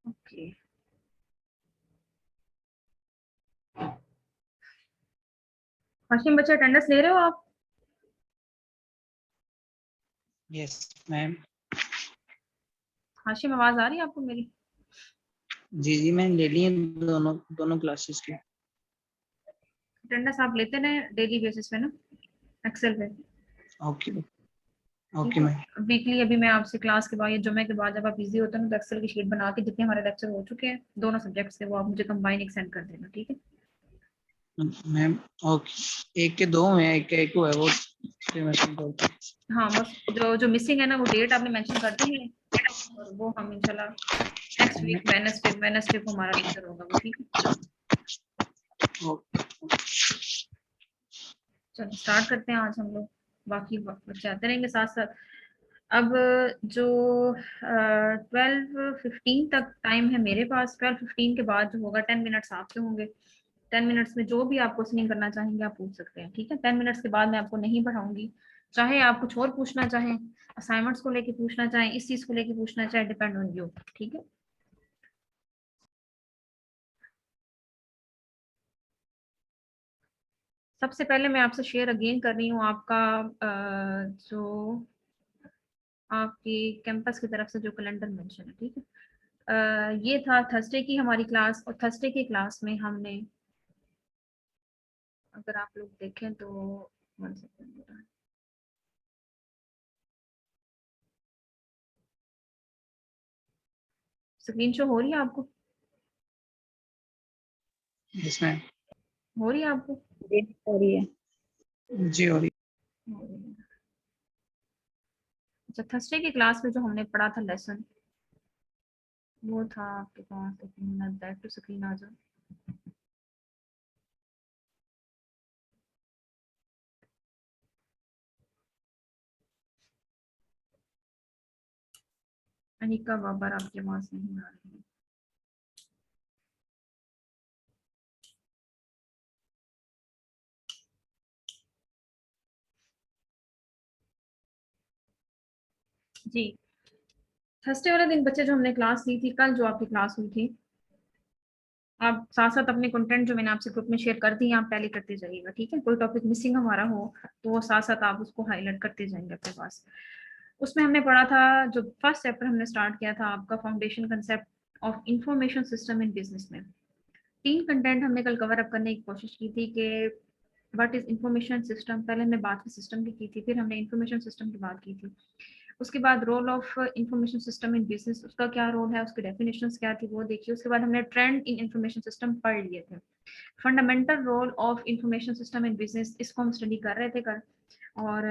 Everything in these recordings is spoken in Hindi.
ओके, हाशिम बच्चे अटेंडेंस ले रहे हो आप? Yes ma'am. हाशिम आवाज आ रही है आपको मेरी? जी जी मैंने ले ली है दोनों दोनों क्लासेस की। अटेंडेंस आप लेते रहे डेली बेसिस पे ना, एक्सेल पे। ओके ठीक ओके है, मैम। वीकली अभी मैं आपसे क्लास के बाद या जुम्मे के बाद जब आप बिजी होते हैं तो एक्सेल की शीट बना के जितने हमारे लेक्चर हो चुके हैं दोनों सब्जेक्ट्स के वो आप मुझे कंबाइन एक सेंड कर देना, ठीक है? मैम ओके, एक के दो हैं, एक का एक हुआ है वो फिर मैं समझा दूँ। हाँ, बस जो जो मिसिंग है ना वो डेट आपने मेंशन कर दी है, और वो हम इंशाल्लाह नेक्स्ट वीक वेडनेसडे को हमारा लेक्चर होगा वो, ठीक है? चलो स्टार्ट करते हैं आज हम लोग, बाकी बच्चे आते रहेंगे साथ साथ। अब जो 12:15 तक टाइम है मेरे पास, 12:15 के बाद जो होगा 10 मिनट्स आपके होंगे। 10 मिनट्स में जो भी आप क्वेश्चनिंग करना चाहेंगे आप पूछ सकते हैं, ठीक है? 10 मिनट्स के बाद मैं आपको नहीं पढ़ाऊंगी, चाहे आप कुछ और पूछना चाहें, असाइनमेंट्स को लेके पूछना चाहें, इस चीज को लेके पूछना चाहें, डिपेंड ऑन यू, ठीक है? सबसे पहले मैं आपसे शेयर अगेन कर रही हूँ आपका जो आपकी कैंपस की तरफ से जो कैलेंडर मेंशन है, ठीक है? ये था थर्सडे की हमारी क्लास, और थर्सडे की क्लास में हमने, अगर आप लोग देखें तो 1 सेकेंड, स्क्रीन शो हो रही है आपको? Yes ma'am. हो रही है आपको? हो रही है। जी हो रही। अच्छा, थर्सडे की क्लास में जो हमने पढ़ा था लेसन, वो था आपके पास, एक मिनट, बैक टू स्क्रीन आ जाओ। अनिका बाबर आपके पास नहीं आ रही है। जी, थर्सडे वाले दिन बच्चे जो हमने क्लास ली थी, कल जो आपकी क्लास हुई थी, आप साथ साथ अपने कंटेंट जो मैंने आपसे ग्रुप में शेयर कर दी आप पहले करते जाइएगा, ठीक है? कोई टॉपिक मिसिंग हमारा हो तो वो साथ साथ आप उसको हाईलाइट करते जाएंगे अपने पास। उसमें हमने पढ़ा था, जो फर्स्ट चैप्टर हमने स्टार्ट किया था आपका foundation concept of information system in business में। 3 कंटेंट हमने कल कवर अप करने की कोशिश की थी कि व्हाट इज इंफॉर्मेशन सिस्टम, पहले हमने बात सिस्टम की थी, फिर हमने इंफॉर्मेशन सिस्टम की बात की थी। उसके बाद role of information system in business, उसका क्या रोल है, उसकी डेफिनेशंस क्या थी वो देखिए। उसके बाद हमने ट्रेंड इन इंफॉर्मेशन सिस्टम पढ़ लिए थे। Fundamental role of information system in business, इसको हम स्टडी कर रहे थे कल, और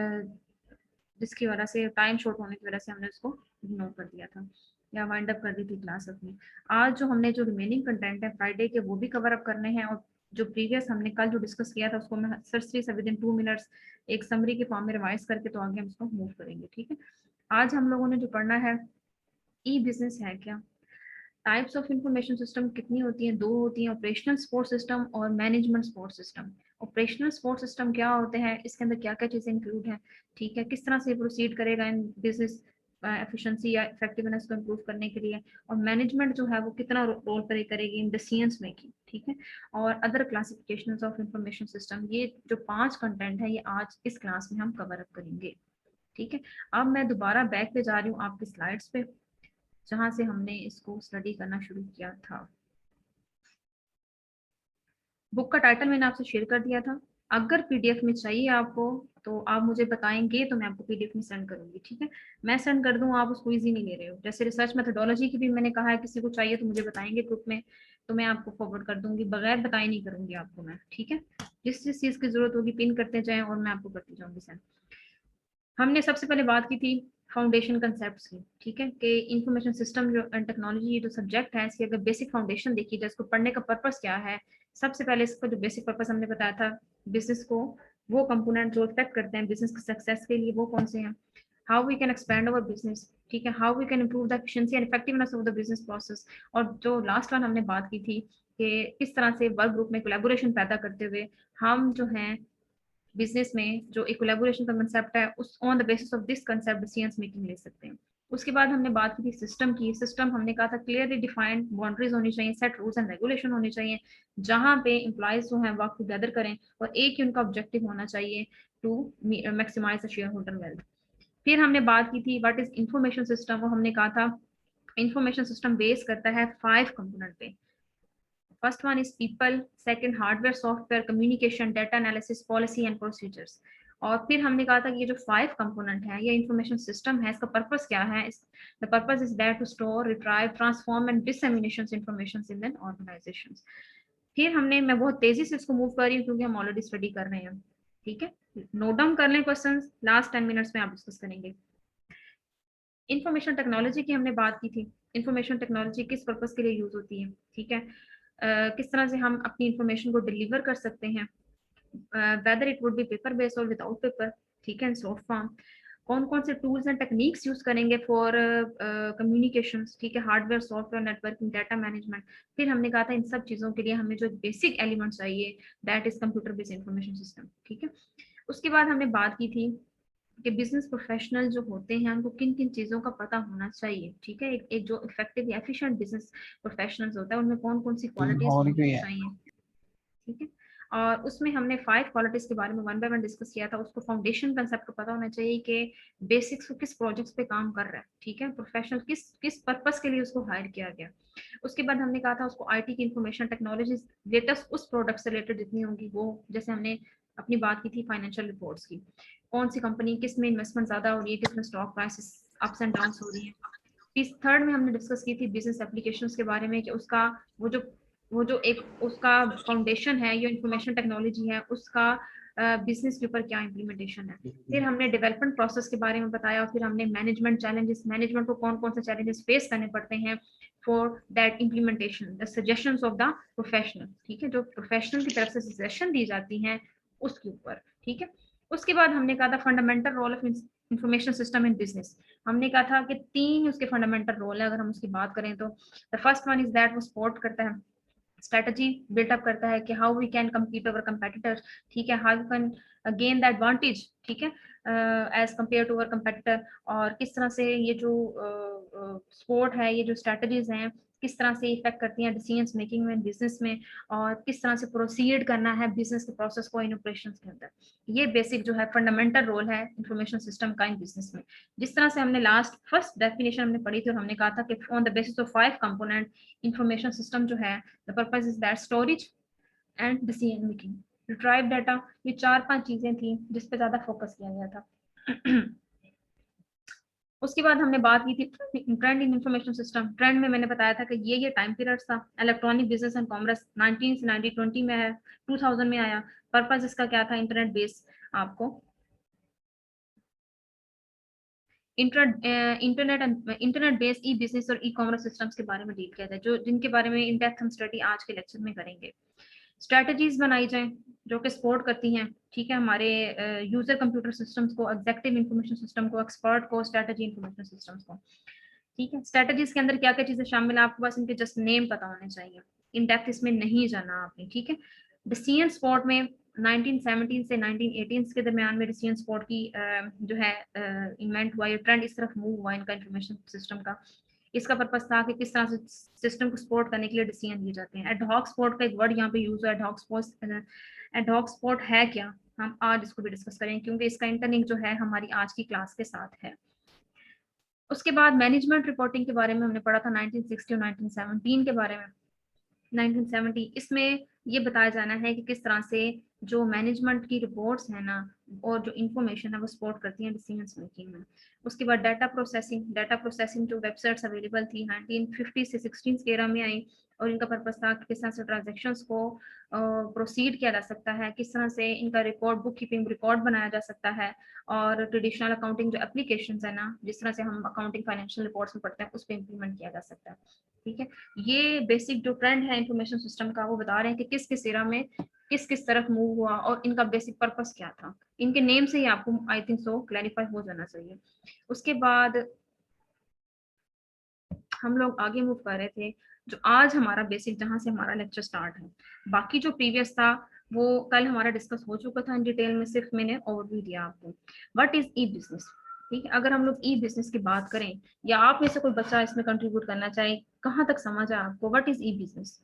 जिसकी वजह से टाइम शॉर्ट होने की वजह से हमने उसको इग्नोर कर दिया था या वाइंड अप कर दी थी क्लास अपनी। आज जो हमने जो रिमेनिंग कंटेंट है फ्राइडे के वो भी कवर अप करने हैं, और जो प्रीवियस हमने कल जो डिस्कस किया था उसको मैं सरसरी से विद इन 2 मिनट्स एक समरी के फॉर्म में रिवाइज करके तो आगे हम इसको मूव करेंगे, ठीक है? आज हम लोगों ने जो पढ़ना है, ई बिजनेस है क्या, टाइप्स ऑफ इंफॉर्मेशन सिस्टम कितनी होती हैं, 2 होती हैं, ऑपरेशनल सपोर्ट सिस्टम और management support system. Operational support system क्या होते हैं, इसके अंदर क्या क्या चीजें इंक्लूड हैं, ठीक है? किस तरह से प्रोसीड करेगा इन बिजनेस एफिशिएंसी या इफेक्टिवनेस को इम्प्रूव करने के लिए, और मैनेजमेंट जो है वो कितना रोल प्ले करेगी इन डिसीजंस मेकिंग, ठीक है? और other classification of information system, ये जो 5 कंटेंट है ये आज इस क्लास में हम कवर अप करेंगे, ठीक है? अब मैं दोबारा बैक पे जा रही हूँ आपकी स्लाइड्स पे, जहां से हमने इसको स्टडी करना शुरू किया था। बुक का टाइटल मैंने आपसे शेयर कर दिया था, अगर पीडीएफ में चाहिए आपको तो आप मुझे बताएंगे तो मैं आपको पीडीएफ में सेंड करूंगी, ठीक है? मैं सेंड कर दूं, आप उसको इजी नहीं ले रहे हो। जैसे रिसर्च मेथोडोलॉजी की भी मैंने कहा है, किसी को चाहिए तो मुझे बताएंगे ग्रुप में, तो मैं आपको फॉरवर्ड कर दूंगी, बगैर बताए नहीं करूंगी आपको मैं, ठीक है? जिस जिस चीज की जरूरत होगी पिन करते जाएं और मैं आपको करती जाऊंगी सेंड। हमने सबसे पहले बात की थी फाउंडेशन कंसेप्ट की, ठीक है? कि इंफॉर्मेशन सिस्टम जो एंड टेक्नोलॉजी जो सब्जेक्ट है, इसकी अगर बेसिक फाउंडेशन देखी जाए, इसको पढ़ने का पर्पस क्या है, सबसे पहले इसका जो बेसिक पर्पस हमने बताया था, बिजनेस को वो कंपोनेंट जो इफेक्ट करते हैं बिजनेस के सक्सेस के लिए वो कौन से हैं, how we can expand our business, ठीक है? How we can improve the efficiency and effectiveness of the business process, और जो लास्ट वन हमने बात की थी कि किस तरह से वर्क ग्रुप में कोलैबोरेशन पैदा करते हुए हम जो है बिजनेस में जो एक कोलैबोरेशन का कंसेप्ट है, उस on the basis of this concept decisions making ले सकते हैं। उसके बाद हमने बात की थी सिस्टम की। सिस्टम हमने कहा था क्लियरली डिफाइंड बाउंड्रीज होनी चाहिए, सेट रूल्स एंड रेगुलेशन होनी चाहिए, जहां पे एम्प्लॉयज जो हैं वर्क टुगेदर करें और एक ही उनका ऑब्जेक्टिव होना चाहिए to maximise the shareholder wealth. फिर हमने बात की थी व्हाट इज इंफॉर्मेशन सिस्टम, और हमने कहा था इंफॉर्मेशन सिस्टम बेस करता है 5 कंपोनेंट पे। First one is people, second hardware software communication data analysis policy and procedures. और फिर हमने कहा था कि ये जो 5 कंपोनेंट है ये इंफॉर्मेशन सिस्टम है, इसका पर्पस क्या है? The purpose is that to store retrieve transform and dissemination information in an organisation. फिर हमने, मैं बहुत तेजी से इसको मूव कर रही हूँ क्योंकि हम ऑलरेडी स्टडी कर रहे हैं, ठीक है, नोट डाउन कर लें क्वेश्चन, लास्ट 10 मिनट्स में आप डिस्कस करेंगे। इंफॉर्मेशन टेक्नोलॉजी की हमने बात की थी, इंफॉर्मेशन टेक्नोलॉजी किस पर्पस के लिए यूज होती है, ठीक है, किस तरह से हम अपनी इंफॉर्मेशन को डिलीवर कर सकते हैं, whether it would be paper based और विदाउट पेपर, ठीक है, शॉर्ट फॉर्म, कौन कौन से टूल्स एंड टेक्निक्स यूज करेंगे फॉर कम्युनिकेशंस, ठीक है, hardware software networking data management. फिर हमने कहा था इन सब चीजों के लिए हमें जो बेसिक एलिमेंट चाहिए that is computer based information system, ठीक है। उसके बाद हमने बात की थी कि बिजनेस प्रोफेशनल जो होते हैं उनको किन किन चीज़ों का पता होना चाहिए, ठीक है, एक जो इफेक्टिव या एफिशिएंट बिजनेस प्रोफेशनल्स होता है उनमें कौन कौन सी क्वालिटीज और भी होनी है। चाहिए, ठीक है। और उसमें हमने 5 क्वालिटीज के बारे में वन बाय वन डिस्कस किया था। उसको फाउंडेशन कंसेप्ट को पता होना चाहिए कि बेसिक्स को किस प्रोजेक्ट्स पे काम कर रहा है, ठीक है, प्रोफेशनल किस किस पर्पस के लिए उसको हायर किया गया। उसके बाद हमने कहा था उसको आईटी की इंफॉर्मेशन टेक्नोलॉजी लेटेस्ट उस प्रोडक्ट से रिलेटेड जितनी होंगी वो, जैसे हमने अपनी बात की थी फाइनेंशियल रिपोर्ट्स की, कौन सी कंपनी किस में इन्वेस्टमेंट ज्यादा हो रही है, किस में stock prices ups and down हो रही है। इस थर्ड में हमने डिस्कस की थी बिजनेस एप्लीकेशंस के बारे में कि उसका वो जो एक उसका फाउंडेशन है, ये इंफॉर्मेशन टेक्नोलॉजी है, उसका बिजनेस के ऊपर क्या इम्प्लीमेंटेशन है। फिर हमने डेवलपमेंट प्रोसेस के बारे में बताया, और फिर हमने मैनेजमेंट चैलेंजेस, मैनेजमेंट को कौन कौन से चैलेंजेस फेस करने पड़ते हैं for that implementation, the suggestions of the professional, ठीक है, जो प्रोफेशनल की तरफ से सजेशन दी जाती हैं उसके ऊपर, ठीक है। उसके बाद हमने कहा था fundamental role of information system in business. हमने कहा था कि 3 उसके फंडामेंटल रोल है, अगर हम उसकी बात करें तो the first one is that वो सपोर्ट करता है, स्ट्रेटजी बिल्टअप करता है कि how we can compete our competitors, ठीक है, how you can gain the advantage, ठीक है, as compare to our competitor. और किस तरह से ये जो स्पोर्ट है, ये जो स्ट्रेटजीज हैं, किस तरह से इफेक्ट करती हैं डिसीजंस मेकिंग में बिजनेस में, और किस तरह से प्रोसीड करना है बिजनेस के प्रोसेस को इन ऑपरेशंस के अंदर। ये बेसिक जो है फंडामेंटल रोल है इंफॉर्मेशन सिस्टम का इन बिजनेस में। जिस तरह से हमने लास्ट फर्स्ट डेफिनेशन हमने पढ़ी थी और हमने कहा था कि on the basis of 5 component information system जो है the purpose is that storage and decision making, retrieve data, ये 4-5 चीजें थी जिस पे ज्यादा फोकस किया गया था। उसके बाद हमने बात की थी ट्रेंड इन इंफॉर्मेशन सिस्टम। ट्रेंड में मैंने बताया था कि ये टाइम पीरियड था, इलेक्ट्रॉनिक बिजनेस एंड कॉमर्स 19 से 1920 में है, 2000 में आया। पर्पस इसका क्या था? इंटरनेट बेस, आपको इंटरनेट बेस्ड ई बिजनेस और ई कॉमर्स सिस्टम्स के बारे में डील किया था, जो जिनके बारे में इन डेप्थ हम स्टडी आज के लेक्चर में करेंगे। स्ट्रेटजीज बनाई जाए जो कि सपोर्ट करती हैं, ठीक है, हमारे यूजर कंप्यूटर सिस्टम्स को, एग्जेक्टिव इंफॉर्मेशन सिस्टम को, एक्सपर्ट को, स्ट्रेटजी इंफॉर्मेशन सिस्टम्स को, ठीक है। स्ट्रेटजीज के अंदर क्या क्या चीजें शामिल है आपको बस इनके जस्ट नेम पता होने चाहिए, इन डेप्थ इसमें नहीं जाना आपने, ठीक है। डिसीजन स्पॉट में 1917 से 1918 के दरमियान में डिसीजन स्पॉट की जो है इन्वेंट हुआ, ये ट्रेंड इस तरफ मूव हुआ इनका इंफॉर्मेशन सिस्टम का। इसका पर्पस था कि किस तरह से सिस्टम को सपोर्ट करने के लिए डिसीजन लिए जाते हैं। एडहॉक सपोर्ट का एक वर्ड यहाँ पे यूज हुआ, एडहॉक सपोर्ट है क्या, हम आज इसको भी डिस्कस करेंगे क्योंकि इसका इंटरलिंक जो है हमारी आज की क्लास के साथ है। उसके बाद मैनेजमेंट रिपोर्टिंग के बारे में हमने पढ़ा था 1960 और 1917 के बारे में। 1970 इसमें ये बताया जाना है कि किस तरह से जो मैनेजमेंट की रिपोर्ट्स है ना और जो इंफॉर्मेशन है वो सपोर्ट करती हैं डिसीजन मेकिंग में। उसके बाद डाटा प्रोसेसिंग जो वेबसाइट्स अवेलेबल थी 1950 से 16 के एरा में आई, और इनका पर्पस था कि किस तरह से ट्रांजेक्शन्स को प्रोसीड किया जा सकता है, किस तरह से इनका रिकॉर्ड, बुक कीपिंग रिकॉर्ड बनाया जा सकता है, और ट्रेडिशनल अकाउंटिंग जो एप्लीकेशन है ना, जिस तरह से हम अकाउंटिंग फाइनेंशियल रिपोर्ट्स में पढ़ते हैं, उस पर इम्प्लीमेंट किया जा सकता है, ठीक है। ये बेसिक जो ट्रेंड है इंफॉर्मेशन सिस्टम का वो बता रहे हैं कि किस किस एरा में किस किस तरफ मूव हुआ और इनका बेसिक पर्पस क्या था। इनके नेम से ही आपको आई थिंक सो क्लैरिफाई हो जाना चाहिए। उसके बाद हम लोग आगे मूव कर रहे थे, जो आज हमारा बेसिक जहां से हमारा लेक्चर स्टार्ट है। बाकी जो प्रीवियस था वो कल हमारा डिस्कस हो चुका था इन डिटेल में, सिर्फ मैंने ओवरव्यू दिया आपको। What is E business? ठीक है, अगर हम लोग ई बिजनेस की बात करें या आप में से कोई बच्चा इसमें कंट्रीब्यूट करना चाहे, कहाँ तक समझ है आपको, what is E business?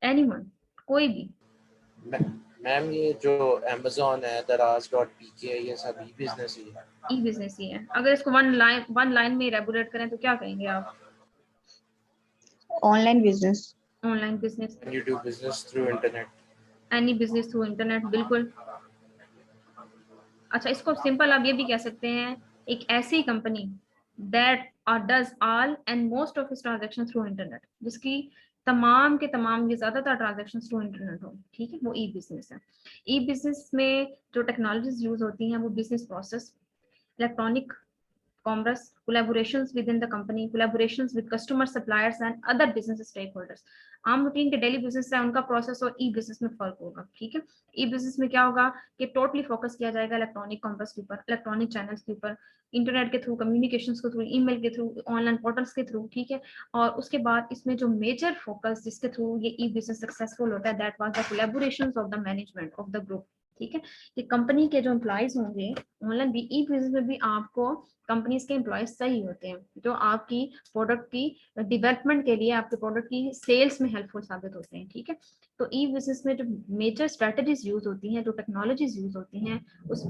Anyone, कोई भी? मैम ये जो Amazon है, Daraz.pk, ये सब ई बिजनेस ही है। ई बिजनेस ही है। अगर इसको वन लाइन में रेगुलेट करें तो क्या कहेंगे आप? Online business. Online business, When you do business through internet। Any business through internet, बिल्कुल। अच्छा, इसको सिंपल आप ये भी कह सकते हैं, एक ऐसी company that does all and most of its transaction through internet, जिसकी तमाम के तमाम ये ज्यादातर ट्रांजैक्शन थ्रू इंटरनेट हो, ठीक है, वो ई बिजनेस है। ई बिजनेस में जो टेक्नोलॉजीज यूज होती हैं वो business process, electronic commerce, collaborations within the company, collaborations with customers, suppliers and other business stakeholders। आम रूटीन के डेली बिजनेस है उनका प्रोसेस और ई बिजनेस में फर्क होगा, ठीक है। ई बिजनेस में क्या होगा कि टोटली फोकस किया जाएगा इलेक्ट्रॉनिक कॉमर्स के ऊपर, इलेक्ट्रॉनिक चैनल्स के ऊपर, इंटरनेट के थ्रू, कम्युनिकेशंस के थ्रू, ईमेल के थ्रू, ऑनलाइन पोर्टल्स के थ्रू, ठीक है। और उसके बाद इसमें जो मेजर फोकस जिसके थ्रू ये ई बिजनेस सक्सेसफुल होता है, that was the collaborations of the management of the group, ठीक है। कि कंपनी के जो एम्प्लॉयज होंगे ऑनलाइन भी, ई बिजनेस में भी आपको कंपनीज के एम्प्लॉयज चाहिए होते हैं जो आपकी प्रोडक्ट की डेवलपमेंट के लिए, आपके प्रोडक्ट की सेल्स में हेल्पफुल साबित होते हैं, ठीक है। तो ई बिजनेस में जो मेजर स्ट्रेटजीज यूज होती हैं, जो टेक्नोलॉजीज यूज होती हैं, उस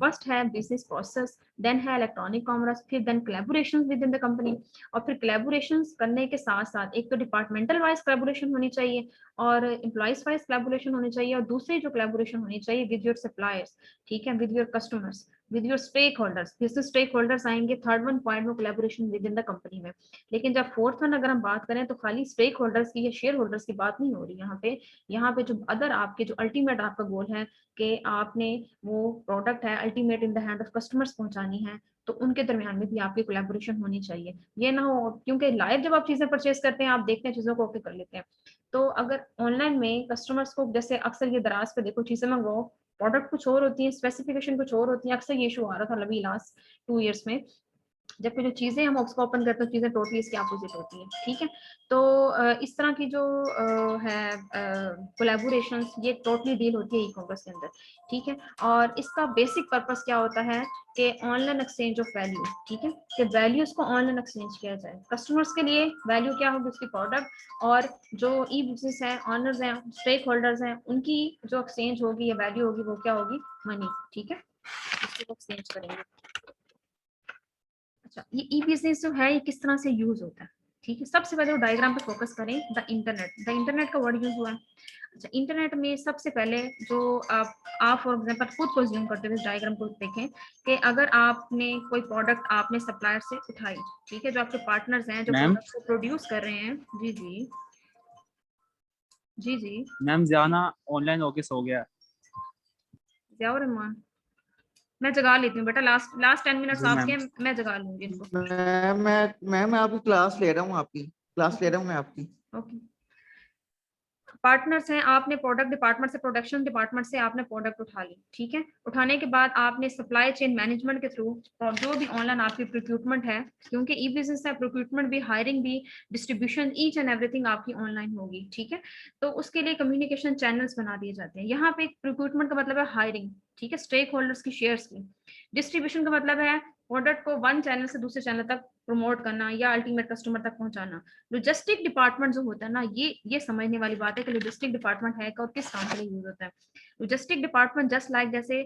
फर्स्ट है बिजनेस प्रोसेस, देन है इलेक्ट्रॉनिक कॉमर्स, फिर then collaborations within the company. और फिर कोलैबोरेशंस करने के साथ साथ एक तो डिपार्टमेंटल वाइज कोलैबोरेशन होनी चाहिए और एम्प्लॉयज वाइज कोलैबोरेशन होनी चाहिए, और दूसरी जो कोलैबोरेशन होनी चाहिए विद योर सप्लायर्स, ठीक है, with your customers, with your stakeholders. Business stakeholders आएंगे थर्ड वन पॉइंट में, collaboration within the company में। लेकिन जब फोर्थ वन अगर हम बात करें तो खाली स्टेक होल्डर्स की या शेयर होल्डर्स की बात नहीं हो रही यहाँ पे जो अदर आपके जो अल्टीमेट आपका गोल है कि आपने वो प्रोडक्ट है ultimate in the hand of customers पहुंचानी है, तो उनके दरमियान में भी आपकी कोलैबोरेशन होनी चाहिए। ये ना हो, क्योंकि लाइव जब आप चीजें परचेज करते हैं आप देखते हैं चीजों को ओके कर लेते हैं, तो अगर ऑनलाइन में कस्टमर्स को, जैसे अक्सर ये दराज पे देखो चीजें मंगवाओ, प्रोडक्ट कुछ और होती है, स्पेसिफिकेशन कुछ और होती है, अक्सर ये इशू आ रहा था अभी लास्ट 2 इयर्स में, जबकि जो चीजें हम उसको ओपन करते हैं चीजें टोटली इसके अपोजिट होती हैं, ठीक है। तो इस तरह की जो है कोलैबोरेशन, ये टोटली डील होती है ई कॉमर्स के अंदर, ठीक है। और इसका बेसिक पर्पस क्या होता है कि ऑनलाइन एक्सचेंज ऑफ वैल्यू, ठीक है, कि वैल्यूज को ऑनलाइन एक्सचेंज किया जाए। कस्टमर्स के लिए वैल्यू क्या होगी, उसकी प्रोडक्ट, और जो ई बिजनेस है, ऑनर्स हैं, स्टेक होल्डर्स हैं, उनकी जो एक्सचेंज होगी या वैल्यू होगी वो क्या होगी, मनी, ठीक है, इसको एक्सचेंज करेंगे। अच्छा, ये ई बिजनेस जो है ये किस तरह से यूज होता है, ठीक है। सबसे पहले वो डायग्राम पे फोकस करें, द इंटरनेट का वर्ड यूज हुआ है। अच्छा, इंटरनेट में सबसे पहले जो आप फॉर एग्जांपल खुद को ज्यूम करते हुए इस डायग्राम को देखें कि अगर आपने कोई प्रोडक्ट आपने सप्लायर से उठाई, ठीक है, जो आपके पार्टनर्स हैं जो मैम प्रोडक्ट को प्रोड्यूस कर रहे हैं, जी जी जी जी, मैम जाना ऑनलाइन होके सो गया। जियाउर रहमान, मैं जगा लेती हूँ बेटा, लास्ट 10 मिनट्स जी मैम। आपके, मैं जगा लूंगी इसको। मैं आपकी क्लास ले रहा हूँ, मैं आपकी। ओके, पार्टनर्स हैं, आपने प्रोडक्ट डिपार्टमेंट से, प्रोडक्शन डिपार्टमेंट से आपने प्रोडक्ट उठा ली, ठीक है। उठाने के बाद आपने सप्लाई चेन मैनेजमेंट के थ्रू, और जो भी ऑनलाइन आपकी प्रोक्यूटमेंट है, क्योंकि ई बिजनेस है, प्रोक्यूटमेंट भी, हायरिंग भी, डिस्ट्रीब्यूशन, ईच एंड एवरीथिंग आपकी ऑनलाइन होगी, ठीक है। तो उसके लिए कम्युनिकेशन चैनल्स बना दिए जाते हैं। यहाँ पे प्रोक्यूटमेंट का मतलब है हायरिंग, ठीक है, स्टेक होल्डर्स की शेयर्स की। डिस्ट्रीब्यूशन का मतलब है प्रोडक्ट को वन चैनल से दूसरे चैनल तक प्रमोट करना या अल्टीमेट कस्टमर तक पहुंचाना। लॉजिस्टिक डिपार्टमेंट जो होता है ना, ये समझने वाली बात है कि लॉजिस्टिक डिपार्टमेंट है और किस काम के लिए यूज होता है। लॉजिस्टिक डिपार्टमेंट जस्ट लाइक जैसे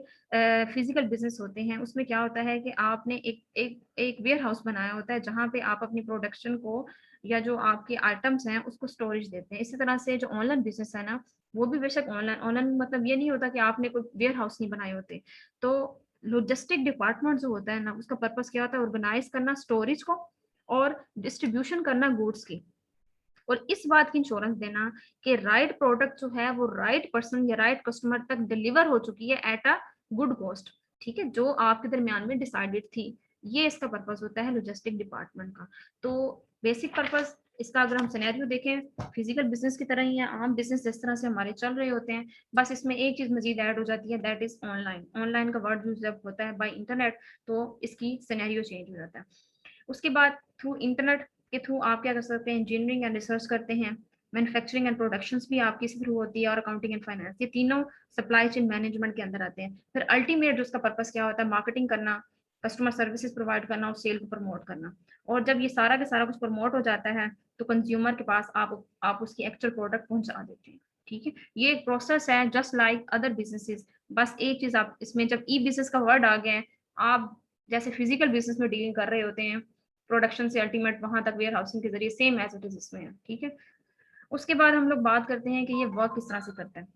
फिजिकल बिजनेस होते हैं, उसमें क्या होता है कि आपने एक वेयर हाउस बनाया होता है जहां पे आप अपनी प्रोडक्शन को या जो आपके आइटम्स हैं उसको स्टोरेज देते हैं। इसी तरह से जो ऑनलाइन बिजनेस है ना, वो भी बेशक ऑनलाइन मतलब ये नहीं होता कि आपने कोई वेयर हाउस नहीं बनाए होते। तो लॉजिस्टिक डिपार्टमेंट जो होता है ना, उसका पर्पस क्या होता है, ऑर्गेनाइज करना स्टोरेज को और डिस्ट्रीब्यूशन करना गुड्स की, और इस बात की इंश्योरेंस देना कि राइट प्रोडक्ट जो है वो राइट पर्सन या राइट कस्टमर तक डिलीवर हो चुकी है एट अ गुड कॉस्ट, ठीक है, जो आपके दरमियान में डिसाइडेड थी। ये इसका पर्पस होता है लॉजिस्टिक डिपार्टमेंट का। तो बेसिक पर्पस इसका अगर हम सिनेरियो देखें, फिजिकल बिजनेस की तरह ही है, आम बिजनेस जिस तरह से हमारे चल रहे होते हैं, बस इसमें एक चीज मजीद ऐड हो जाती है, दैट इज ऑनलाइन। ऑनलाइन का वर्ड यूज जब होता है बाय इंटरनेट, तो इसकी सिनेरियो चेंज हो जाता है। उसके बाद थ्रू इंटरनेट के थ्रू आप क्या कर सकते हैं, इंजीनियरिंग एंड रिसर्च करते हैं, मैन्युफैक्चरिंग एंड प्रोडक्शंस भी आपकी इसी थ्रू होती है, और अकाउंटिंग एंड फाइनेंस, ये तीनों सप्लाई चेन मैनेजमेंट के अंदर आते हैं। फिर अल्टीमेट जो उसका पर्पस क्या होता है, मार्केटिंग करना, कस्टमर सर्विसेज प्रोवाइड करना और सेल को प्रमोट करना। और जब ये सारा का सारा कुछ प्रमोट हो जाता है तो कंज्यूमर के पास आप उसकी एक्चुअल प्रोडक्ट पहुंचा देते हैं, ठीक है। ये एक प्रोसेस है जस्ट लाइक अदर बिजनेसेस। बस एक चीज आप इसमें, जब ई बिजनेस का वर्ड आ गया है, आप जैसे फिजिकल बिजनेस में डीलिंग कर रहे होते हैं, प्रोडक्शन से अल्टीमेट वहां तक वेयर हाउसिंग के जरिए, सेम एज इट इज इसमें है, ठीक है। उसके बाद हम लोग बात करते हैं कि ये वर्क किस तरह से करता है,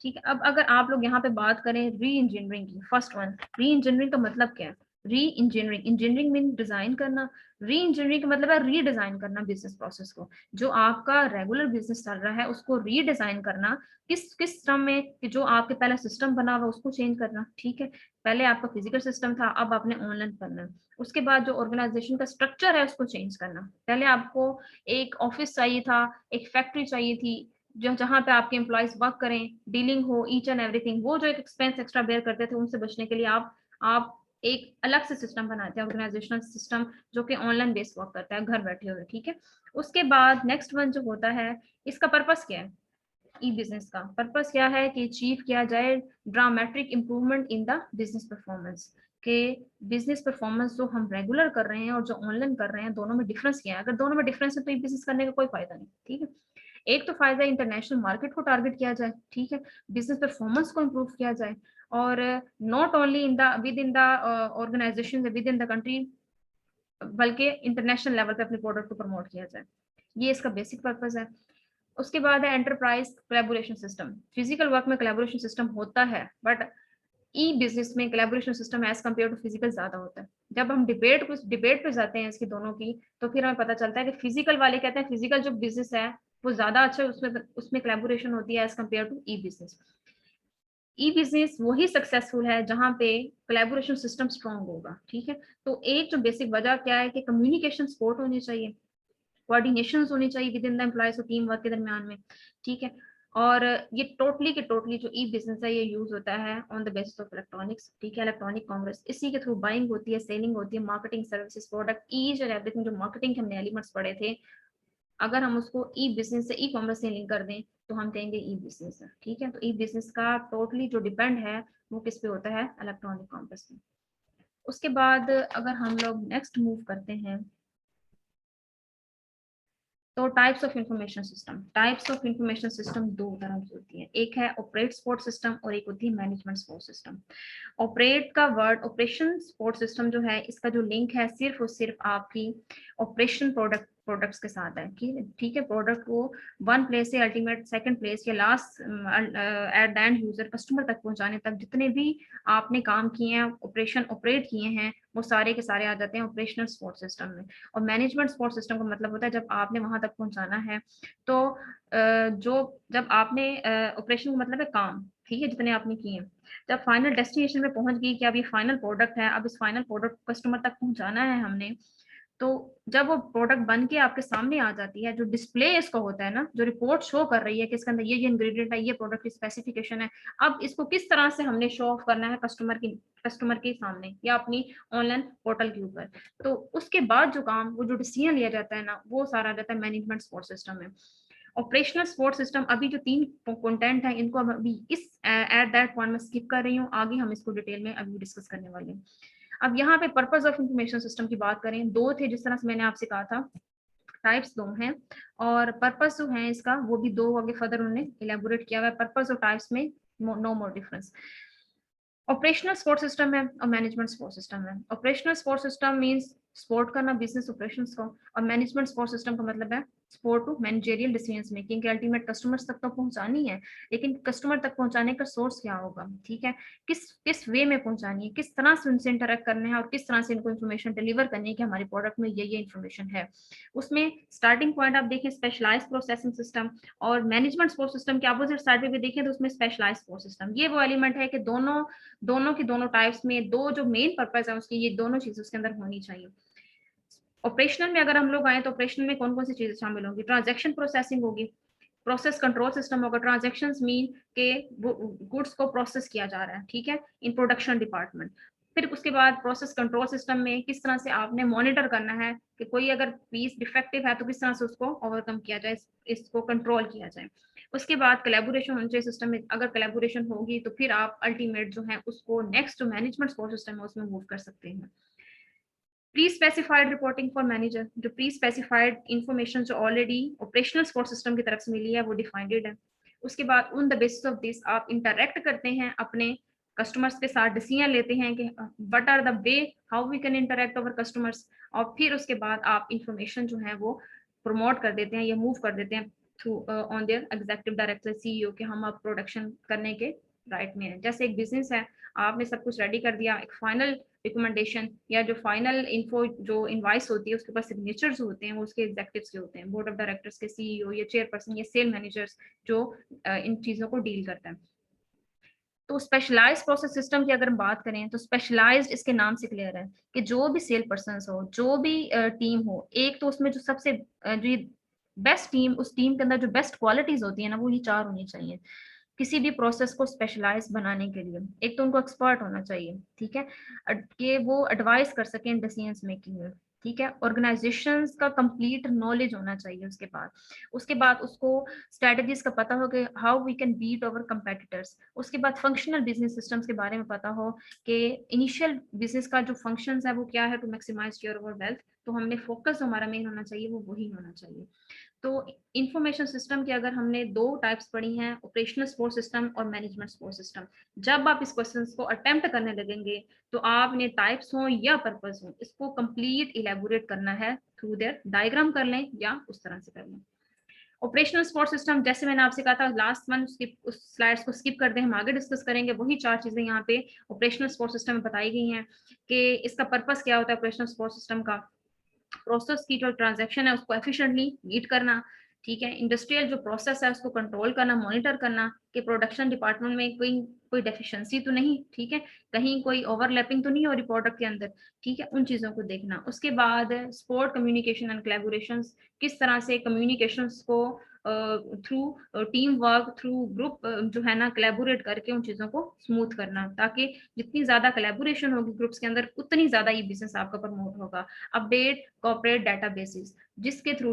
ठीक है। अब अगर आप लोग यहाँ पे बात करें री इंजीनियरिंग की, फर्स्ट वन, री इंजीनियरिंग का मतलब क्या है? री इंजीनियरिंग, इंजीनियरिंग मीन डिजाइन करना, री इंजीनियरिंग का मतलब है रीडिजाइन करना बिजनेस प्रोसेस को। जो आपका रेगुलर बिजनेस चल रहा है उसको रीडिजाइन करना, किस टर्म में, कि जो आपके पहले सिस्टम बना हुआ उसको चेंज करना, ठीक है। पहले आपका फिजिकल सिस्टम था, अब आपने ऑनलाइन करना है। उसके बाद जो ऑर्गेनाइजेशन का स्ट्रक्चर है उसको चेंज करना। पहले आपको एक ऑफिस चाहिए था, एक फैक्ट्री चाहिए थी, जहां पे आपके एम्प्लॉयज वर्क करें, डीलिंग हो, ईच एंड एवरीथिंग, वो जो एक एक्सपेंस एक्स्ट्रा बेयर करते थे उनसे बचने के लिए आप एक अलग से सिस्टम बनाते हैं, ऑर्गेनाइजेशनल सिस्टम, जो कि ऑनलाइन बेस्ड वर्क करता है घर बैठे हुए, ठीक है। उसके बाद नेक्स्ट वन जो होता है, इसका पर्पस क्या है? ई बिजनेस का पर्पस क्या है कि अचीव किया जाए dramatic improvement in the business performance, के बिजनेस परफॉर्मेंस जो हम रेगुलर कर रहे हैं और जो ऑनलाइन कर रहे हैं, दोनों में डिफरेंस क्या है? अगर दोनों में डिफरेंस है तो ई बिजनेस करने का कोई फायदा नहीं, ठीक है। एक तो फायदा इंटरनेशनल मार्केट को टारगेट किया जाए, ठीक है, बिजनेस परफॉर्मेंस को इम्प्रूव किया जाए, और not only in the within the organisation, within the country, बल्कि इंटरनेशनल लेवल पे अपने प्रोडक्ट को प्रमोट किया जाए। ये इसका बेसिक पर्पस है। उसके बाद है enterprise collaboration system. Physical work में कोलैबोरेशन सिस्टम होता है, बट ई बिजनेस में collaboration system as compare to physical ज्यादा होता है। जब हम डिबेट पे जाते हैं इसकी दोनों की, तो फिर हमें पता चलता है कि फिजिकल वाले कहते हैं फिजिकल जो बिजनेस है वो ज्यादा अच्छा है, उसमें कोलैबोरेशन होती है as compare to e business. E business वही सक्सेसफुल है जहां पे कोलैबोरेशन सिस्टम स्ट्रांग होगा, ठीक है। तो एक जो बेसिक वजह क्या है कि कम्युनिकेशन सपोर्ट होनी चाहिए, कोऑर्डिनेशन होनी चाहिए विद इन द एम्प्लॉयज और टीम वर्क के दरमियान में, ठीक है। और ये टोटली जो ई बिजनेस है ये यूज होता है on the basis of electronics, ठीक है, इलेक्ट्रॉनिक कॉमर्स। इसी के थ्रू बाइंग होती है, सेलिंग होती है, marketing services, product, each and everything. जो मार्केटिंग के हमने एलिमेंट्स पढ़े थे, अगर हम उसको ई बिजनेस से, ई कॉमर्स से लिंक कर दें तो हम कहेंगे ई बिजनेस है, ठीक है। तो ई बिजनेस का टोटली जो डिपेंड है वो किस पे होता है? इलेक्ट्रॉनिक कॉमर्स पे। उसके बाद अगर हम लोग नेक्स्ट मूव करते हैं, तो types of information system. Types of information system दो तरह की होती है, एक है ऑपरेट सपोर्ट सिस्टम और एक होती है मैनेजमेंट सपोर्ट सिस्टम। ऑपरेट का वर्ड, ऑपरेशन सपोर्ट सिस्टम जो है, इसका जो लिंक है सिर्फ और सिर्फ आपकी ऑपरेशन प्रोडक्ट्स के साथ है, ठीक है। प्रोडक्ट को वन प्लेस से अल्टीमेट सेकंड प्लेस या last at the end user customer तक पहुंचाने तक जितने भी आपने काम किए हैं, ऑपरेशन ऑपरेट किए हैं, वो सारे के सारे आ जाते हैं ऑपरेशनल सपोर्ट सिस्टम में। और मैनेजमेंट सपोर्ट सिस्टम का मतलब होता है जब आपने वहां तक पहुंचाना है, तो जब आपने ऑपरेशन का मतलब है काम, ठीक है, जितने आपने किए हैं, जब फाइनल डेस्टिनेशन पे पहुंच गई कि अब ये फाइनल प्रोडक्ट है, अब इस फाइनल प्रोडक्ट को कस्टमर तक पहुंचाना है हमने, तो जब वो प्रोडक्ट बन के आपके सामने आ जाती है, जो डिस्प्ले इसका होता है ना, जो रिपोर्ट शो कर रही है कि इसके अंदर ये इंग्रेडिएंट है, ये प्रोडक्ट की स्पेसिफिकेशन है, अब इसको किस तरह से हमने शो ऑफ करना है कस्टमर के सामने या अपनी ऑनलाइन पोर्टल के ऊपर, तो उसके बाद जो काम, वो जो डिसीजन लिया जाता है ना, वो सारा रहता है मैनेजमेंट सपोर्ट सिस्टम में। ऑपरेशनल सपोर्ट सिस्टम, अभी जो 3 कंटेंट है इनको अभी इस एट दैट पॉइंट में स्किप कर रही हूँ, आगे हम इसको डिटेल में अभी डिस्कस करने वाले हैं। अब यहाँ पे पर्पस ऑफ इंफॉर्मेशन सिस्टम की बात करें, दो थे जिस तरह से मैंने आपसे कहा था, टाइप्स दो हैं, और पर्पस जो है इसका वो भी दो आगे फर्दर उन्होंने इलेबोरेट किया हुआ है। पर्पस और टाइप्स में no more difference. Operational support system है और मैनेजमेंट सपोर्ट सिस्टम है। Operational support system means support करना बिजनेस ऑपरेशंस को, और मैनेजमेंट सपोर्ट सिस्टम का मतलब है support to managerial decisions making, के अल्टीमेट कस्टमर्स तक तो पहुंचानी है, लेकिन कस्टमर तक पहुंचाने का सोर्स क्या होगा, ठीक है, किस वे में पहुंचानी है, किस तरह से उनसे इंटरेक्ट करना है और किस तरह से इनको इन्फॉर्मेशन डिलीवर करनी है कि हमारे प्रोडक्ट में ये इन्फॉर्मेशन है। उसमें स्टार्टिंग पॉइंट आप देखें स्पेशलाइज्ड प्रोसेसिंग सिस्टम, और मैनेजमेंट सपोर्ट सिस्टम के अपोजिट साइड पे भी देखें तो उसमें स्पेशलाइज्ड सपोर्ट सिस्टम। ये वो एलिमेंट है कि दोनों टाइप्स में दो जो मेन पर्पस है उसकी, ये दोनों चीजें उसके अंदर होनी चाहिए। ऑपरेशनल में अगर हम लोग आए तो ऑपरेशनल में कौन कौन सी चीजें शामिल होंगी? ट्रांजैक्शन प्रोसेसिंग होगी, प्रोसेस कंट्रोल सिस्टम होगा। ट्रांजैक्शंस मीन के गुड्स को प्रोसेस किया जा रहा है, ठीक है, इन प्रोडक्शन डिपार्टमेंट। फिर उसके बाद प्रोसेस कंट्रोल सिस्टम में किस तरह से आपने मॉनिटर करना है कि कोई अगर पीस डिफेक्टिव है तो किस तरह से उसको ओवरकम किया जाए, इसको कंट्रोल किया जाए। उसके बाद कोलैबोरेशन होनी चाहिए सिस्टम में, अगर कोलैबोरेशन होगी तो फिर आप अल्टीमेट जो है उसको नेक्स्ट जो मैनेजमेंट सपोर्ट सिस्टम है उसमें मूव कर सकते हैं। Pre specified reporting for manager, जो प्री स्पेसिफाइड इंफॉर्मेशन जो ऑलरेडी ऑपरेशनल सपोर्ट सिस्टम की तरफ से मिली है वो डिफाइंडेड है। उसके बाद on the basis of this आप इंटरेक्ट करते हैं अपने कस्टमर्स के साथ, डिसीजन लेते हैं कि what are the way how we can interact our customers, और फिर उसके बाद आप इंफॉर्मेशन जो है वो प्रमोट कर देते हैं या मूव कर देते हैं through on their executive director CEO के हम अब प्रोडक्शन करने के राइट में है। जैसे एक बिजनेस है, आपने सब कुछ रेडी कर दिया, एक फाइनल रिकमेंडेशन या जो फाइनल इन्फो जो इनवाइस होती है उसके पास सिग्नेचर्स होते हैं, वो उसके एग्जीक्यूटिव्स के होते हैं, बोर्ड ऑफ डायरेक्टर्स के, सीईओ या चेयरपर्सन या सेल मैनेजर्स जो इन चीजों को डील करता है। तो स्पेशलाइज्ड प्रोसेस सिस्टम की अगर हम बात करें तो स्पेशलाइज्ड इसके नाम से क्लियर है कि जो भी सेल पर्सन हो, जो भी टीम हो, एक तो उसमें जो सबसे जो बेस्ट टीम, उस टीम के अंदर जो बेस्ट क्वालिटीज होती है ना, वो ये 4 होनी चाहिए किसी भी प्रोसेस को स्पेशलाइज बनाने के लिए। एक तो उनको एक्सपर्ट होना चाहिए, ठीक है, कि वो एडवाइस कर सकें डिसीजंस मेकिंग में, ठीक है। ऑर्गेनाइजेशंस का कंप्लीट नॉलेज होना चाहिए उसके बाद उसको स्ट्रेटजीज का पता हो कि how we can beat our competitors. उसके बाद फंक्शनल बिजनेस सिस्टम्स के बारे में पता हो कि इनिशियल बिजनेस का जो फंक्शंस है वो क्या है to maximise your over wealth, तो हमने फोकस हमारा मेन होना चाहिए वो वही होना चाहिए। तो इंफॉर्मेशन सिस्टम की अगर हमने 2 टाइप्स पढ़ी हैं, ऑपरेशनल सपोर्ट सिस्टम और मैनेजमेंट सपोर्ट सिस्टम। जब आप इस क्वेश्चंस को अटेम्प्ट करने लगेंगे तो आपने टाइप्स हो या पर्पस हो, इसको कंप्लीट इलेबोरेट करना है थ्रू देयर डायग्राम कर लें या उस तरह से कर लें। ऑपरेशनल सपोर्ट सिस्टम, जैसे मैंने आपसे कहा था लास्ट मंथ, उस स्लाइड्स को स्किप कर दें, हम आगे डिस्कस करेंगे। वही 4 चीजें यहाँ पे ऑपरेशनल सपोर्ट सिस्टम में बताई गई हैं कि इसका पर्पस क्या होता है ऑपरेशनल सपोर्ट सिस्टम का। प्रोसेस की जो ट्रांजैक्शन है उसको एफिशिएंटली मीट करना, ठीक है। इंडस्ट्रियल जो प्रोसेस है उसको कंट्रोल करना, मॉनिटर करना कि प्रोडक्शन डिपार्टमेंट में कोई डेफिशिएंसी तो नहीं, ठीक है, कहीं कोई ओवरलैपिंग तो नहीं हो रही प्रोडक्ट के अंदर, ठीक है, उन चीजों को देखना। उसके बाद सपोर्ट कम्युनिकेशन एंड कोलैबोरेशंस, किस तरह से कम्युनिकेशंस को through team work, through group जो है ना कोलैबोरेट करके उन चीजों को स्मूथ करना, ताकि जितनी ज्यादा कोलैबोरेशन होगी ग्रुप्स के अंदर उतनी ज्यादा ये बिजनेस आपका प्रमोट होगा। अपडेट कॉर्पोरेट डाटाबेसेस, जिसके थ्रू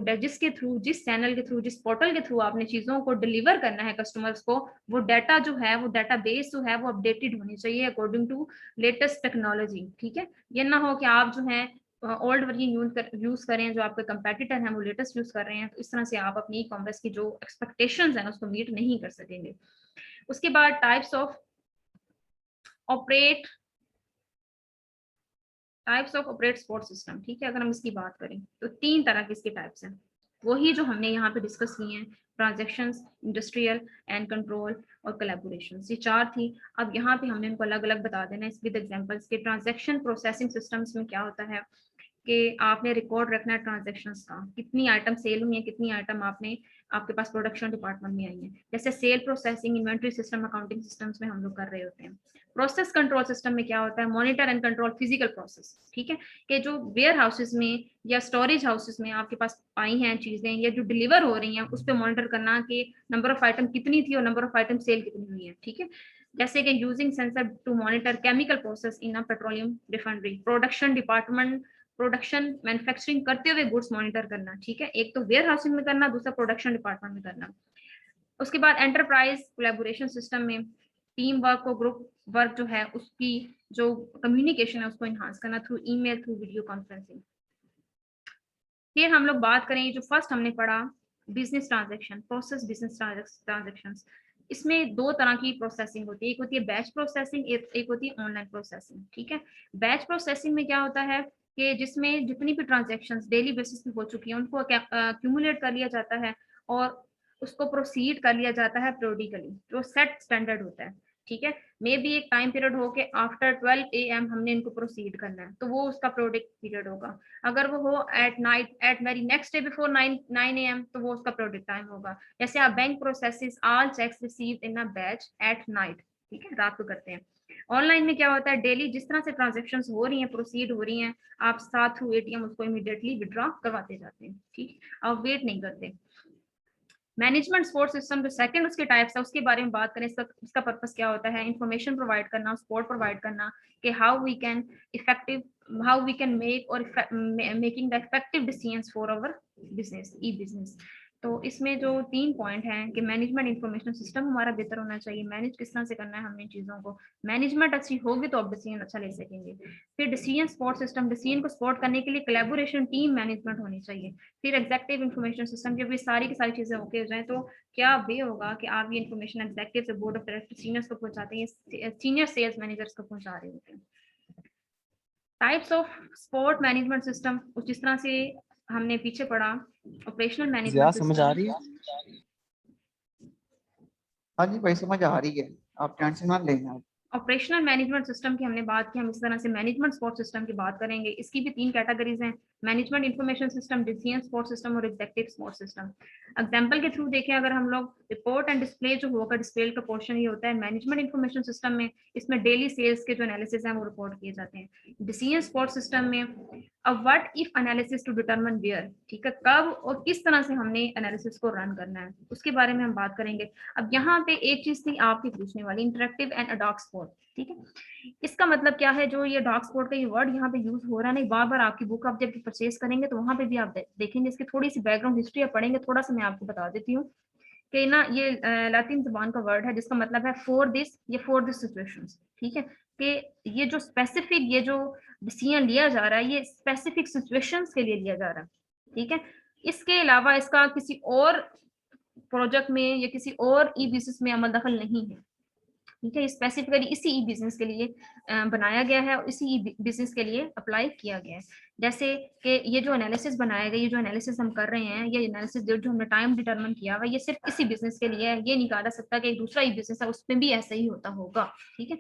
जिस चैनल के थ्रू, जिस पोर्टल के थ्रू आपने चीजों को डिलीवर करना है कस्टमर्स को, वो डाटा जो है, वो डाटाबेस जो है वो अपडेटेड होनी चाहिए अकॉर्डिंग टू लेटेस्ट टेक्नोलॉजी, ठीक है। ये ना हो कि आप जो है ओल्ड वर्जन यूज करें, जो आपके कंपेटिटर हैं वो लेटेस्ट यूज कर रहे हैं, तो इस तरह से आप अपनी ई कॉमर्स की जो एक्सपेक्टेशंस हैं उसको मीट नहीं कर सकेंगे। उसके बाद types of operate support system, ठीक है। अगर हम इसकी बात करें तो 3 तरह के इसके टाइप्स हैं, वही जो हमने यहाँ पे डिस्कस किए हैं, ट्रांजैक्शंस, इंडस्ट्रियल एंड कंट्रोल और कोलैबोरेशन, ये 4 थी। अब यहाँ पे हमने इनको अलग अलग बता देना है विद एग्जांपल्स के। ट्रांजैक्शन प्रोसेसिंग सिस्टम्स में क्या होता है कि आपने रिकॉर्ड रखना है ट्रांजैक्शंस का, कितनी आइटम सेल हुई है, कितनी आइटम आपके पास प्रोडक्शन डिपार्टमेंट में आई है। जैसे sale processing, inventory system, accounting systems में हम लोग कर रहे होते हैं। प्रोसेस कंट्रोल सिस्टम में क्या होता है, monitor and control physical process, ठीक है, कि जो वेयर हाउसेस में या स्टोरेज हाउसेस में आपके पास आई हैं चीजें या जो डिलीवर हो रही हैं उस पर मॉनिटर करना कि नंबर ऑफ आइटम कितनी थी और नंबर ऑफ आइटम सेल कितनी हुई है, ठीक है। जैसे कि using sensor to monitor chemical process in a petroleum refinery, production manufacturing करते हुए गुड्स मॉनिटर करना, ठीक है। एक तो वेयर हाउसिंग में करना, दूसरा प्रोडक्शन डिपार्टमेंट में करना। उसके बाद एंटरप्राइज कोलैबोरेशन सिस्टम में टीम वर्क को, ग्रुप वर्क जो है उसकी जो कम्युनिकेशन है उसको इनहांस करना through email, through video conferencing. फिर हम लोग बात करें जो फर्स्ट हमने पढ़ा business transaction, process business transactions. इसमें 2 तरह की प्रोसेसिंग होती है, एक होती है बैच प्रोसेसिंग, एक होती है ऑनलाइन प्रोसेसिंग, ठीक है। बैच प्रोसेसिंग में क्या होता है कि जिसमें जितनी भी ट्रांजैक्शंस डेली बेसिस पे हो चुकी हैं उनको एक्यूमुलेट कर लिया जाता है और उसको प्रोसीड कर लिया जाता है periodically, जो सेट स्टैंडर्ड होता है, ठीक है। मे बी एक टाइम पीरियड हो के आफ्टर 12 AM हमने इनको प्रोसीड करना है, तो वो उसका प्रोडक्ट पीरियड होगा। अगर वो हो at night, at very next day before 9 AM, तो वो उसका प्रोडक्ट टाइम होगा। जैसे आप bank processes all cheques received in a batch at night, ठीक है, रात को करते हैं। ऑनलाइन में क्या होता है, डेली जिस तरह से ट्रांजेक्शन्स हो रही हैं, प्रोसीड हो रही हैं, आप साथ थ्रू ATM उसको इमीडिएटली विड्रॉ करवाते जाते हैं, ठीक, आप वेट नहीं करते। मैनेजमेंट सपोर्ट सिस्टम जो सेकंड उसके टाइप्स है उसके बारे में बात करें, इसका पर्पस क्या होता है? इंफॉर्मेशन प्रोवाइड करना, सपोर्ट प्रोवाइड करना कि हाउ वी कैन मेक और making the effective decisions for our business, e business. तो इसमें जो 3 पॉइंट हैं कि मैनेजमेंट इंफॉर्मेशन सिस्टम हमारा बेहतर होना चाहिए, मैनेज किस तरह से करना है हमने चीज़ों को, मैनेजमेंट अच्छी होगी तो आप डिसीजन अच्छा ले सकेंगे। फिर डिसीजन सपोर्ट सिस्टम, डिसीजन को सपोर्ट करने के लिए कोलैबोरेशन, टीम मैनेजमेंट होनी चाहिए। फिर एग्जेक्टिव इंफॉर्मेशन सिस्टम, जब ये सारी की सारी चीज़ें ओके हो जाएं तो क्या वे होगा कि आप ये इंफॉर्मेशन एग्जेक्टिव से बोर्ड ऑफ डायरेक्टर सीनियर्स को पहुंचाते हैं, सीनियर सेल्स मैनेजर्स को पहुंचा रहे होते हैं। Types of support management system, जिस तरह से हमने पीछे पढ़ा, ऑपरेशनल मैनेजमेंट समझ आ रही है? हाँ जी भाई समझ आ रही है, आप टेंशन मत लें आप। ऑपरेशनल मैनेजमेंट सिस्टम की हमने बात की, हम इस तरह से मैनेजमेंट सपोर्ट सिस्टम की बात करेंगे। इसकी भी 3 कैटेगरीज हैं, management information system, decision support system और एग्जेक्टिव सपोर्ट सिस्टम। एग्जांपल के थ्रू देखें अगर हम लोग, रिपोर्ट एंड डिस्प्ले जो होगा, डिस्प्ले का पोर्शन ये होता है मैनेजमेंट इंफॉर्मेशन सिस्टम में, इसमें डेली सेल्स के जो एनालिसिस हैं वो रिपोर्ट किए जाते हैं। डिसीजन सपोर्ट सिस्टम में अब what if analysis to determine where, ठीक है, कब और किस तरह से हमने एनालिसिस को रन करना है उसके बारे में हम बात करेंगे। अब यहाँ पे एक चीज थी आपकी पूछने वाली, इंटरेक्टिव एंड अडॉक सपोर्ट, ठीक है। इसका मतलब क्या है? जो ये डॉक सपोर्ट का ये वर्ड यहाँ पे यूज हो रहा है ना, बार बार आपकी बुक आप जब परचेज करेंगे तो वहां पे भी आप देखेंगे, इसकी थोड़ी सी बैकग्राउंड हिस्ट्री आप पढ़ेंगे, थोड़ा सा मैं आपको बता देती हूँ कि ना ये लैटिन जुबान का वर्ड है जिसका मतलब है फॉर दिस, ये फॉर दिस सिचुएशंस, ठीक है, कि ये जो स्पेसिफिक, ये जो डिसीजन लिया जा रहा है ये स्पेसिफिक सिचुएशंस के लिए लिया जा रहा है, ठीक है। इसके अलावा इसका किसी और प्रोजेक्ट में या किसी और ई बिजनेस में अमल दखल नहीं है, ठीक है। स्पेसिफिकली इसी ई बिजनेस के लिए बनाया गया है और इसी ई बिजनेस के लिए अप्लाई किया गया है। जैसे कि ये जो एनालिसिस बनाया गया, ये जो एनालिसिस हम कर रहे हैं, ये एनालिसिस जो हमने टाइम डिटरमिन किया हुआ, ये सिर्फ इसी बिजनेस के लिए है, ये नहीं कहा जा सकता कि एक दूसरा ई बिजनेस है उसमें भी ऐसा ही होता होगा, ठीक है।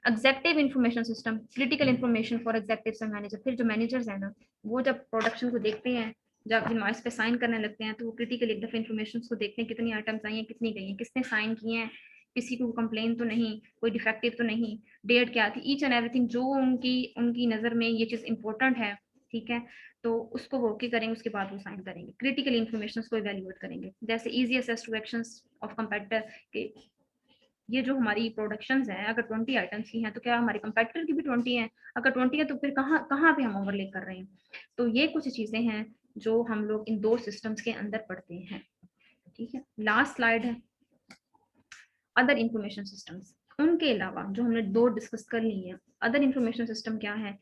Executive information system, critical information for executives and manager. फिर जो मैनेजर्स हैं ना, वो जब प्रोडक्शन को देखते हैं, जब इनवॉइस पे साइन करने लगते हैं, तो वो क्रिटिकल एक दफे इंफॉर्मेशन को देखते हैं, कितनी आइटम्स आई हैं, कितनी गई हैं, किसने साइन किए हैं, किसी को कंप्लेन तो नहीं, कोई डिफेक्टिव तो नहीं, डेट क्या थी, ईच एंड एवरीथिंग जो उनकी नज़र में ये चीज़ इंपॉर्टेंट है, ठीक है, तो उसको वो ओके करेंगे, उसके बाद वो साइन करेंगे। क्रिटिकल इन्फॉर्मेशन को इवेल्युएट करेंगे, जैसे easy assess to actions of competitor के ये जो हमारी प्रोडक्शंस हैं, अगर 20 आइटम्स की हैं तो क्या हमारे कंपेटिटर की भी 20 हैं? अगर 20 है तो फिर कहाँ कहाँ पे हम ओवरलेप कर रहे हैं? तो ये कुछ चीज़ें हैं जो हम लोग इन 2 सिस्टम्स के अंदर पढ़ते हैं, ठीक है। लास्ट स्लाइड है अदर इंफॉर्मेशन सिस्टम्स। उनके अलावा जो हमने 2 डिस्कस कर ली है, अदर इंफॉर्मेशन सिस्टम क्या है?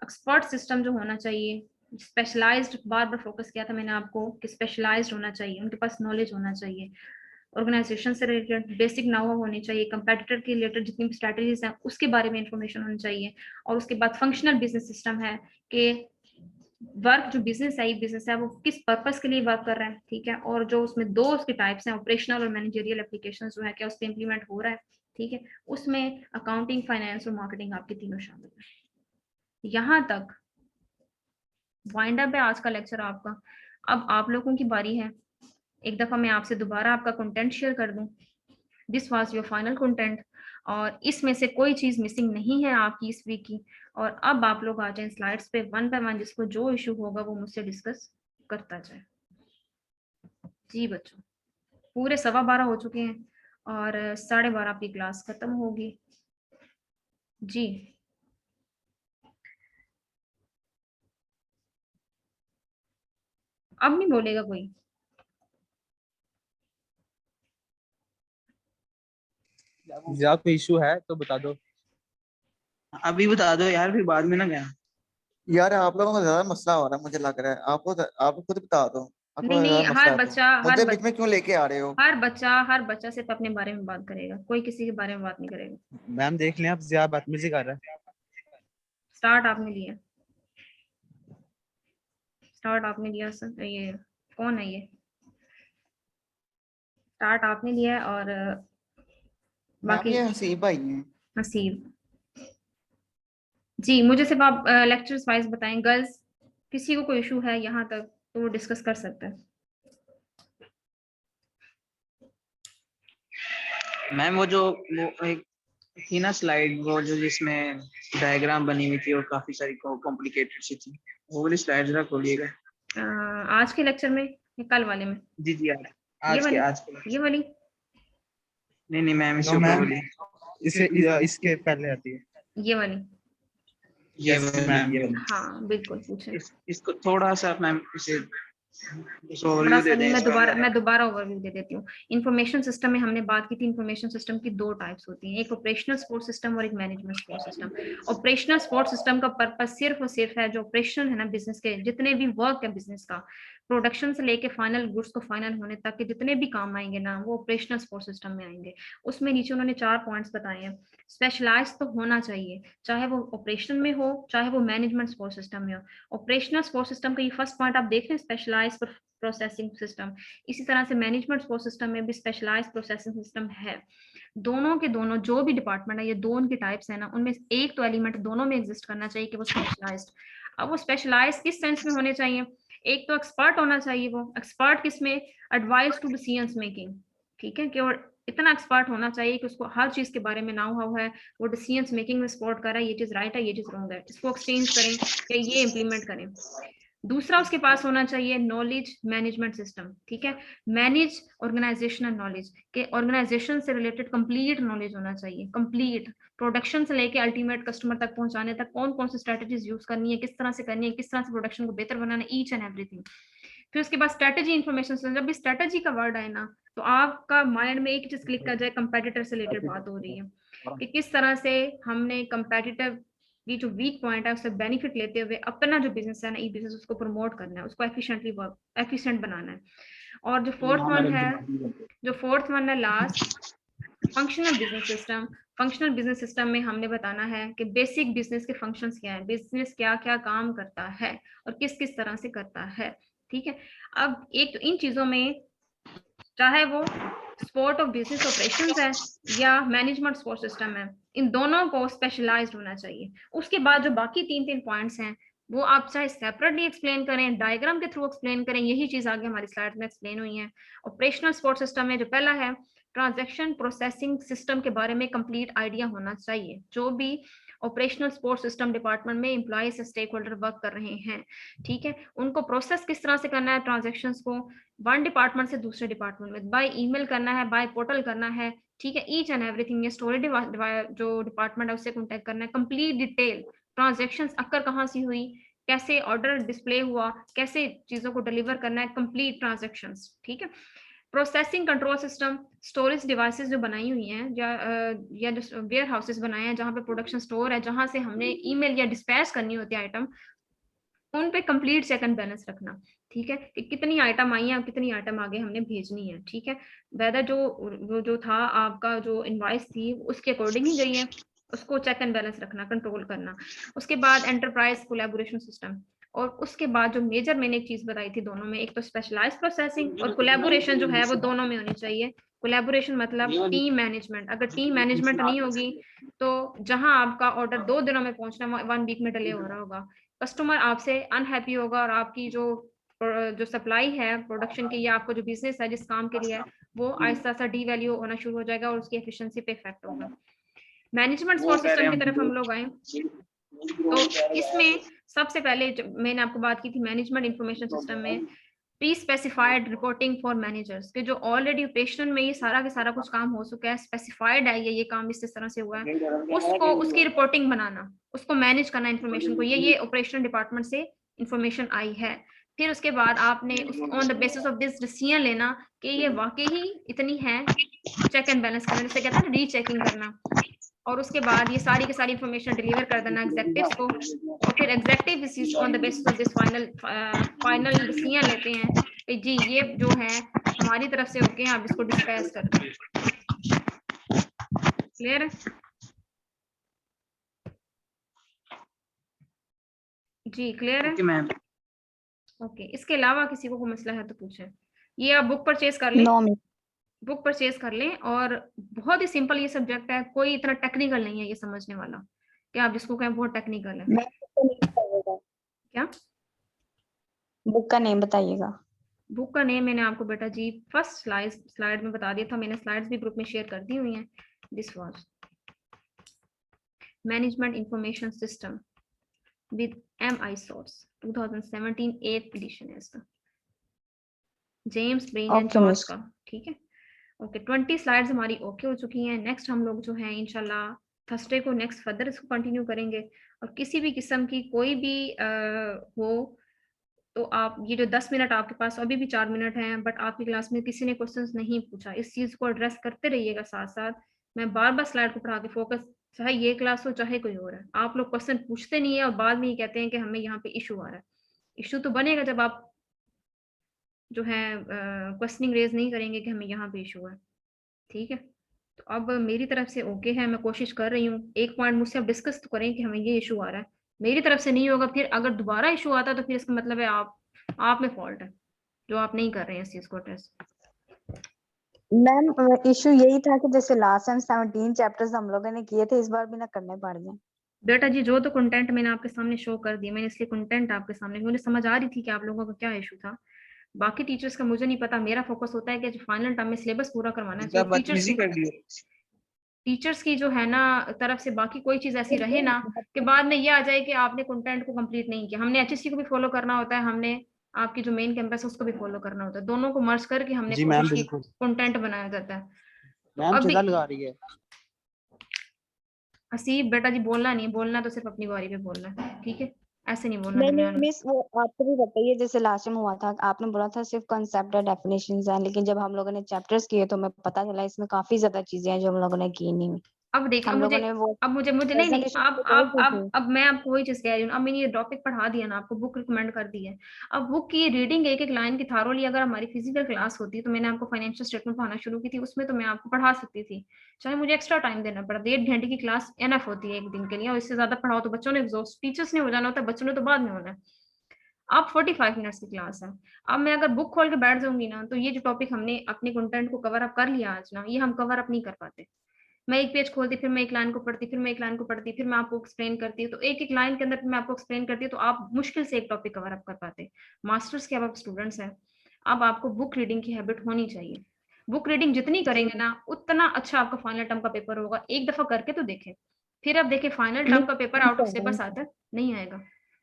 एक्सपर्ट सिस्टम जो होना चाहिए, स्पेशलाइज्ड, बार बार फोकस किया था मैंने आपको कि स्पेशलाइज्ड होना चाहिए, उनके पास नॉलेज होना चाहिए, ऑर्गेनाइजेशन से रिलेटेड बेसिक नाउ होनी चाहिए, कंपेटिटर के रिलेटेड जितनी भी स्ट्रेटजीज हैं उसके बारे में इंफॉर्मेशन होनी चाहिए। और उसके बाद फंक्शनल बिजनेस सिस्टम है कि वर्क जो बिजनेस है, ये बिजनेस है वो किस पर्पस के लिए वर्क कर रहा है, ठीक है। और जो उसमें 2 उसके टाइप्स हैं, ऑपरेशनल और मैनेजरियल एप्लीकेशन जो है, क्या उस पर इंप्लीमेंट हो रहा है, ठीक है। उसमें अकाउंटिंग, फाइनेंस और मार्केटिंग आपके तीनों शामिल है। यहाँ तक वाइंड अप है आज का लेक्चर आपका। अब आप लोगों की बारी है, एक दफा मैं आपसे दोबारा आपका कंटेंट शेयर कर दूं। This was your final content, और इसमें से कोई चीज मिसिंग नहीं है आपकी इस वीक की। और अब आप लोग आ जाएं स्लाइड्स पे, 1 बाय 1 जिसको जो इशू होगा वो मुझसे डिस्कस करता जाए। जी बच्चों, पूरे 12:15 हो चुके हैं और 12:30 आपकी क्लास खत्म होगी। जी अब नहीं बोलेगा कोई? या कोई इशू है तो बता दो। अभी बता दो यार, फिर बाद में ना क्या। यार आप लोगों को ज्यादा मसला हो रहा है मुझे लग रहा है, आप खुद बता दो, आपको नहीं नहीं, ज्यादा मसला है तो मुझे बीच में क्यों लेके आ रहे हो? हर बच्चा सिर्फ अपने बारे में बात करेगा, कोई किसी के बारे में बात नहीं करेगा। मैम देख लें, आप ज्यादा बदतमीजी कर रहे हैं। स्टार्ट आपने लिया, स्टार्ट आपने लिया सर। ये कौन है? ये स्टार्ट आपने लिया है और मैम बाकी ये हसीब भाई हैं। नसीब। जी मुझे सिर्फ आप लेक्चर्स वाइज बताएं। गर्ल्स किसी को कोई इशू है यहाँ तक तो वो डिस्कस कर सकते हैं। मैम वो एक थी ना स्लाइड, वो जो जिसमें डायग्राम बनी हुई थी और काफी सारी कॉम्प्लिकेटेड सी थी, वो वाली स्लाइड जरा खोलिएगा। आज के लेक्चर में या कल वाले में? जी जी यार, आज के ये वाली नहीं मैम, इससे No, ऊपर ma'am. वाली, इसके पहले आती है। ये वाली Yes, ma'am. ये वाली। हाँ बिल्कुल पूछे। इसको थोड़ा सा मैम इसे थोड़ा ओवरव्यू सा दे नहीं, दें इसका। मैं दोबारा ओवरव्यू दे देती हूँ। इंफॉर्मेशन सिस्टम में हमने बात की थी, इंफॉर्मेशन सिस्टम की दो टाइप्स होती हैं, एक ऑपरेशनल सपोर्ट सिस्टम और एक management support system. Operational support system का पर्पस सिर्फ और सिर्फ है जो ऑपरेशन है ना बिजनेस के, जितने भी वर्क है बिजनेस का, प्रोडक्शन से लेके फाइनल गुड्स को फाइनल होने तक के जितने भी काम आएंगे ना, वो ऑपरेशनल सपोर्ट सिस्टम में आएंगे। उसमें नीचे उन्होंने 4 पॉइंट्स बताए हैं। स्पेशलाइज तो होना चाहिए, चाहे वो ऑपरेशन में हो चाहे वो मैनेजमेंट सपोर्ट सिस्टम में हो। ऑपरेशनल सपोर्ट सिस्टम का ये फर्स्ट पॉइंट आप देख रहे हैं, स्पेशलाइज प्रोसेसिंग सिस्टम। इसी तरह से मैनेजमेंट सपोर्ट सिस्टम में भी स्पेशलाइज प्रोसेसिंग सिस्टम है। दोनों के दोनों जो भी डिपार्टमेंट है, ये दो उनके टाइप्स है ना, उनमें एक तो एलिमेंट दोनों में एग्जिस्ट करना चाहिए कि वो स्पेशलाइज्ड। अब वो स्पेशलाइज किस सेंस में होने चाहिए? एक तो एक्सपर्ट होना चाहिए, वो एक्सपर्ट किसमें? एडवाइस टू डिसीजन मेकिंग, ठीक है, कि और इतना एक्सपर्ट होना चाहिए कि उसको हर चीज के बारे में नाउ हाउ है, वो डिसीजन मेकिंग में सपोर्ट कर रहा है, ये चीज राइट है, ये चीज रॉन्ग है, इसको एक्सचेंज करें या ये इंप्लीमेंट करें। दूसरा उसके पास होना चाहिए नॉलेज मैनेजमेंट सिस्टम, ठीक है, मैनेज ऑर्गेनाइजेशनल नॉलेज, के ऑर्गेनाइजेशन से रिलेटेड कंप्लीट नॉलेज होना चाहिए, कंप्लीट प्रोडक्शन से लेके अल्टीमेट कस्टमर तक पहुंचाने तक कौन कौन सी स्ट्रेटजीज यूज करनी है, किस तरह से करनी है, किस तरह से प्रोडक्शन को बेहतर बनाना है, ईच एंड एवरीथिंग। फिर उसके बाद स्ट्रेटजी इन्फॉर्मेशन सिस्टम। जब भी स्ट्रेटजी का वर्ड आए ना, तो आपका माइंड में एक चीज क्लिक कर जाए, कंपेटिटर से रिलेटेड बात हो रही है कि किस तरह से हमने कंपेटिटिव ये जो वीक पॉइंट है उससे बेनिफिट लेते हुए अपना जो बिजनेस है ना, ई बिजनेस, उसको प्रमोट करना है, उसको एफिशिएंटली वर्क एफिशिएंट बनाना है। और जो फोर्थ वन है last, functional business system. Functional business system में हमने बताना है कि बेसिक बिजनेस के फंक्शंस क्या है, बिजनेस क्या क्या काम करता है और किस किस तरह से करता है, ठीक है। अब एक तो इन चीजों में, चाहे वो सपोर्ट ऑफ बिजनेस ऑपरेशंस है या मैनेजमेंट सपोर्ट सिस्टम है, इन दोनों को स्पेशलाइज्ड होना चाहिए। उसके बाद जो बाकी 3 पॉइंट्स हैं, वो आप चाहे सेपरेटली एक्सप्लेन करें, डायग्राम के थ्रू एक्सप्लेन करें, यही चीज आगे हमारी स्लाइड में एक्सप्लेन हुई है। ऑपरेशनल सपोर्ट सिस्टम में जो पहला है, ट्रांजैक्शन प्रोसेसिंग सिस्टम के बारे में कंप्लीट आइडिया होना चाहिए। जो भी ऑपरेशनल सपोर्ट सिस्टम डिपार्टमेंट में एम्प्लॉय से स्टेक होल्डर वर्क कर रहे हैं, ठीक है, उनको प्रोसेस किस तरह से करना है ट्रांजैक्शंस को, वन डिपार्टमेंट से दूसरे डिपार्टमेंट में, बाय ईमेल करना है, बाय पोर्टल करना है, ठीक है, ईच एंड एवरीथिंग। ये स्टोरेज जो डिपार्टमेंट है उससे कॉन्टेक्ट करना है, कंप्लीट डिटेल ट्रांजैक्शंस अक्कर कहाँ से हुई, कैसे ऑर्डर डिस्प्ले हुआ, कैसे चीजों को डिलीवर करना है, कंप्लीट ट्रांजैक्शंस, ठीक है। Processing control system, storage devices जो बनाई हुई हैं या जो वेयर हाउसेस बनाए हैं जहाँ पे प्रोडक्शन स्टोर है, जहाँ से हमने ईमेल या डिस्पैच करनी होती है आइटम, उन पे कंप्लीट चेक एंड बैलेंस रखना, ठीक है, कि कितनी आइटम आई है और कितनी आइटम आगे हमने भेजनी है, ठीक है। वेदर जो था आपका जो इनवॉइस थी उसके अकॉर्डिंग ही गई है, उसको चेक एंड बैलेंस रखना, कंट्रोल करना। उसके बाद एंटरप्राइज कोलैबोरेशन सिस्टम, और उसके बाद जो मेजर मैंने एक चीज बताई थी दोनों में, एक तो स्पेशलाइज्ड प्रोसेसिंग और कोलैबोरेशन जो है वो दोनों में होनी चाहिए। कोलैबोरेशन मतलब टीम मैनेजमेंट। अगर टीम मैनेजमेंट नहीं होगी तो जहां आपका ऑर्डर 2 दिनों में पहुंचना 1 वीक में डिले हो रहा होगा, कस्टमर आपसे अनहैप्पी होगा और आपकी जो सप्लाई है प्रोडक्शन की या आपको जो बिजनेस है जिस काम के लिए है, वो आहिस्ता आहिस्ता डी वैल्यू होना शुरू हो जाएगा और उसकी एफिशिएंसी पे इफेक्ट होगा। मैनेजमेंट सपोर्ट सिस्टम की तरफ हम लोग आए तो इसमें सबसे पहले मैंने आपको बात की थी मैनेजमेंट इंफॉर्मेशन सिस्टम में pre specified reporting for managers, के जो ऑलरेडी ऑपरेशन में ये सारा के सारा कुछ काम हो चुका है, स्पेसिफाइड है ये काम इस तरह से हुआ है, उसको उसकी रिपोर्टिंग बनाना, उसको मैनेज करना इन्फॉर्मेशन को, ये ऑपरेशन डिपार्टमेंट से इंफॉर्मेशन आई है। फिर उसके बाद आपने on the basis of this decision लेना कि ये वाकई ही इतनी है, चेक एंड बैलेंस करना, जैसे कहते हैं ना रीचेकिंग करना, और उसके बाद ये सारी की सारी इंफॉर्मेशन डिलीवर कर देना एग्जेक्टिव्स को, और फिर executive on the basis of this final decision लेते हैं कि जी ये जो है हमारी तरफ से ओके, आप इसको डिस्पैच कर दें। क्लियर है? जी क्लियर है? Okay ma'am. ओके, इसके अलावा किसी को कोई मसला है तो पूछें। ये आप बुक परचेज कर लें, बुक परचेज कर लें, और बहुत ही सिंपल ये सब्जेक्ट है, कोई इतना टेक्निकल नहीं है ये समझने वाला कि आप जिसको कहें बहुत टेक्निकल है। क्या बुक का नेम बताइएगा? बुक का नेम मैंने आपको बेटा जी फर्स्ट स्लाइड में बता दिया था, मैंने स्लाइड्स भी ग्रुप में शेयर कर दी हुई हैं। This was management information system with MI source 2017 8th edition है इसका। James, Brien and Okay, George miss. का, ठीक है। ओके 20 स्लाइड्स हमारी ओके हो चुकी हैं। नेक्स्ट हम लोग जो है इंशाल्लाह थर्सडे को नेक्स्ट फर्दर इसको कंटिन्यू करेंगे। और किसी भी किस्म की कोई भी हो तो आप ये जो 10 मिनट आपके पास अभी भी 4 मिनट हैं, बट आपकी क्लास में किसी ने क्वेश्चंस नहीं पूछा, इस चीज को एड्रेस करते रहिएगा साथ साथ। मैं बार बार स्लाइड को पढ़ा के फोकस, चाहे ये क्लास हो चाहे कोई और है, आप लोग क्वेश्चन पूछते नहीं है और बाद में ये कहते हैं कि हमें यहाँ पे इशू आ रहा है। इशू तो बनेगा जब आप जो है क्वेश्चनिंग रेज नहीं करेंगे कि हमें यहाँ पे इशू है, ठीक है। तो अब मेरी तरफ से ओके है, मैं कोशिश कर रही हूँ। एक पॉइंट मुझसे अब डिस्कस तो करें कि हमें ये इशू आ रहा है, मेरी तरफ से नहीं होगा, फिर अगर दोबारा इशू आता है तो फिर इसका मतलब है आप में फॉल्ट है जो आप नहीं कर रहे हैं इस चीज को टेस्ट। मैम इशू यही था कि जैसे लास्ट टाइम 17 चैप्टर्स हम लोगों ने किए थे, इस बार भी ना करने पड़ जाए। बेटा जी जो तो कंटेंट मैंने आपके सामने शो कर दिया, मैंने इसलिए कंटेंट आपके सामने, मुझे समझ आ रही थी कि आप लोगों का क्या इशू था। बाकी टीचर्स का मुझे नहीं पता, मेरा फोकस होता है कि जो फाइनल टर्म में सिलेबस पूरा करवाना है, क्या तो बदतमीजी कर दी टीचर्स की जो है ना तरफ से बाकी कोई चीज ऐसी रहे ना कि बाद में ये आ जाए कि आपने कंटेंट को कंप्लीट नहीं किया। हमने एचएससी को भी फॉलो करना होता है, हमने आपकी जो मेन कैंपस है उसको भी फॉलो करना होता है, दोनों को मर्ज करके हमने जी मैम, कोशिश की बिल्कुल। कंटेंट बनाया जाता है। तो मैम अभी चिल्ला लगा रही है। हसीब बेटा जी बोलना नहीं, बोलना तो सिर्फ अपनी बारी पे बोलना है, ठीक है, ऐसे नहीं बोलना नहीं दरमियान में। मिस, वो आपको भी बताइए, जैसे लास्ट टाइम हुआ था, आपने बोला था सिर्फ कंसेप्ट और डेफिनेशंस हैं, लेकिन जब हम लोगों ने चैप्टर्स किए तो हमें पता चला इसमें काफी ज्यादा चीजें हैं जो हम लोगों ने की नहीं। अब देख, हम लोगों ने वो अब मुझे नहीं नहीं, प्रेजेंटेशन अब मैं आपको वही चीज कह रही हूँ। अब मैंने ये टॉपिक पढ़ा दिया ना आपको, बुक रिकमेंड कर दी है। अब बुक की रीडिंग एक एक लाइन की थारोली अगर हमारी फिजिकल क्लास होती, तो मैंने आपको फाइनेंशियल स्टेटमेंट पढ़ाना शुरू की थी, उसमें तो मैं आपको पढ़ा सकती थी, चाहे मुझे एक्स्ट्रा टाइम देना पड़ा। 1.5 घंटे की क्लास एनफ होती है एक दिन के लिए, और इससे ज्यादा पढ़ाओ तो बच्चों ने एग्जॉस्ट, टीचर्स ने हो जाना होता है, बच्चों ने तो बाद में होना है। अब 45 मिनट्स की क्लास है। अब मैं अगर बुक खोल के बैठ जाऊंगी ना, तो ये जो टॉपिक हमने अपने कंटेंट को कवर अप कर लिया आज ना, ये हम कवर अप नहीं कर पाते। मैं एक पेज खोलती, फिर मैं एक लाइन को पढ़ती, फिर मैं एक लाइन को पढ़ती, फिर मैं आपको एक्सप्लेन करती हूँ, तो एक एक लाइन के अंदर मैं आपको एक्सप्लेन करती हूँ, तो आप मुश्किल से एक टॉपिक कवर अप कर पाते। मास्टर्स के अब आप स्टूडेंट्स हैं, अब आपको बुक रीडिंग की हैबिट होनी चाहिए। बुक रीडिंग जितनी करेंगे ना, उतना अच्छा आपका फाइनल टर्म का पेपर होगा। एक दफा करके तो देखें, फिर अब देखें फाइनल टर्म का पेपर आउट ऑफ सिलेबस आता है, नहीं आएगा।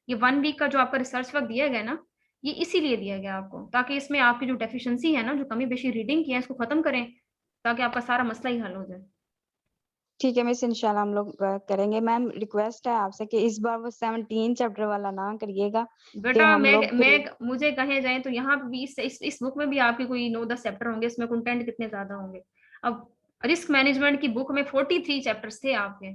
ये 1 वीक का जो आपका रिसर्च वर्क दिया गया ना, ये इसीलिए दिया गया आपको, ताकि इसमें आपकी जो डेफिशिएंसी है ना, जो कमी बेशी रीडिंग की है, इसको खत्म करें, ताकि आपका सारा मसला ही हल हो जाए। ठीक है मिस, इंशाल्लाह हम लोग करेंगे। मैम रिक्वेस्ट है आपसे कि इस बार वो 17 चैप्टर वाला ना करिएगा, कि बेटा हम लोग फिर मुझे कहे जाए तो यहाँ पे भी इस बुक में भी आपके कोई 9-10 चैप्टर होंगे, इसमें कंटेंट कितने ज्यादा होंगे। अब रिस्क मैनेजमेंट की बुक में 43 चैप्टर्स थे आपके,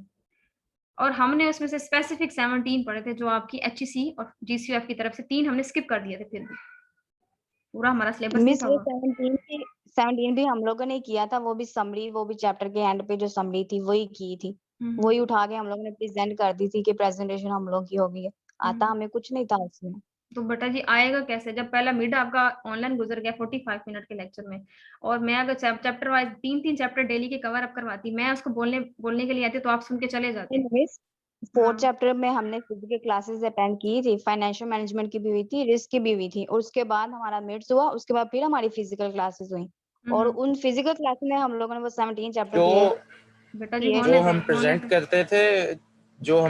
और हमने उसमें से स्पेसिफिक 17 पढ़े थे, जो आपकी एचईसी और जीसीएफ की तरफ से 3 हमने स्किप कर दिए थे, फिर भी पूरा हमारा सिलेबस नहीं मिस था वो वो। 17 भी हम लोगों ने किया था, वो भी समरी, वो भी चैप्टर के एंड पे जो समरी थी वही की थी, वही उठा के हम लोगों ने प्रेजेंट कर दी थी कि प्रेजेंटेशन हम लोग की होगी। आता हमें कुछ नहीं था उसमें। तो बेटा जी आएगा कैसे, जब पहला मिड आपका ऑनलाइन गुजर गया 45 मिनट के लेक्चर में, और मैं अगर चैप्टर वाइज 3-3 चैप्टर डेली के कवर अप करवाती, मैं उसको बोलने के लिए आती, तो आप सुन के चले जाते। मिस 4th हाँ। चैप्टर में हमने फिजिकल क्लासेस अटेंड की थी, फाइनेंशियल मैनेजमेंट की भी हुई थी, रिस्क की भी हुई थी, और उसके बाद हमारा मिड्स हुआ, उसके बाद फिर हमारी फिजिकल क्लासेस हुई, और उन फिजिकल क्लासेस में हम लोगों ने वो 17 चैप्टर जो बेटा जी किए होने जो दे, हम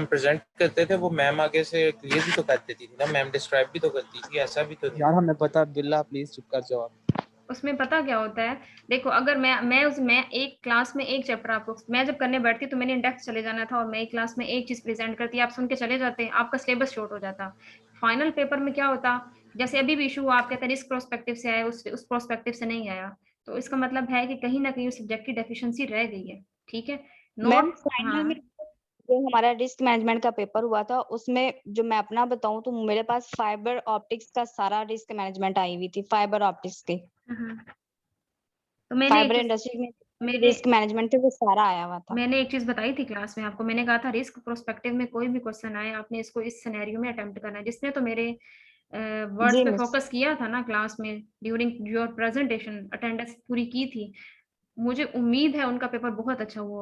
प्रेजेंट करते थे वो मैम आगे से क्लियर भी तो कर देती थी ना, मैम डिस्क्राइब भी तो करती थी, ऐसा भी तो नहीं। यार हमें पता, अब्दुल्ला प्लीज चुप कर जाओ आप। उसमें पता क्या होता है, देखो अगर मैं एक क्लास में एक चैप्टर आपको, मैं जब करने बैठती तो मैंने इंडेक्स चले जाना था, और मैं एक क्लास में एक चीज प्रेजेंट करती, आप सुन के चले जाते, आपका सिलेबस शॉर्ट हो जाता। फाइनल पेपर में क्या होता, जैसे अभी भी इशू हुआ, आप कहते हैं रिस्क प्रोस्पेक्टिव से आया, उस प्रोस्पेक्टिव से नहीं आया, तो इसका मतलब है कि कहीं ना कहीं उस सब्जेक्ट की डेफिशिएंसी रह गई है, ठीक है। मैम नोट, फाइनल में हाँ जो हमारा रिस्क मैनेजमेंट का पेपर हुआ था, उसमें जो मैं अपना बताऊं तो मेरे पास फाइबर ऑप्टिक्स का सारा रिस्क मैनेजमेंट आई हुई थी, फाइबर ऑप्टिक्स के, तो मैंने एक फाइबर चीज इंडस्ट्री में मैंने रिस्क मैनेजमेंट थे, वो सारा आया हुआ था। मैंने एक चीज बताई थी क्लास में आपको, मैंने कहा था रिस्क प्रोस्पेक्टिव में कोई भी क्वेश्चन आए, आपने इसको इस सिनेरियो में अटेम्प्ट करना है। जिसने तो मेरे वर्ड्स जी पे मिस। फोकस किया था ना क्लास में, ड्यूरिंग योर प्रेजेंटेशन, अटेंडेंस पूरी की थी, मुझे उम्मीद है उनका पेपर बहुत अच्छा हुआ।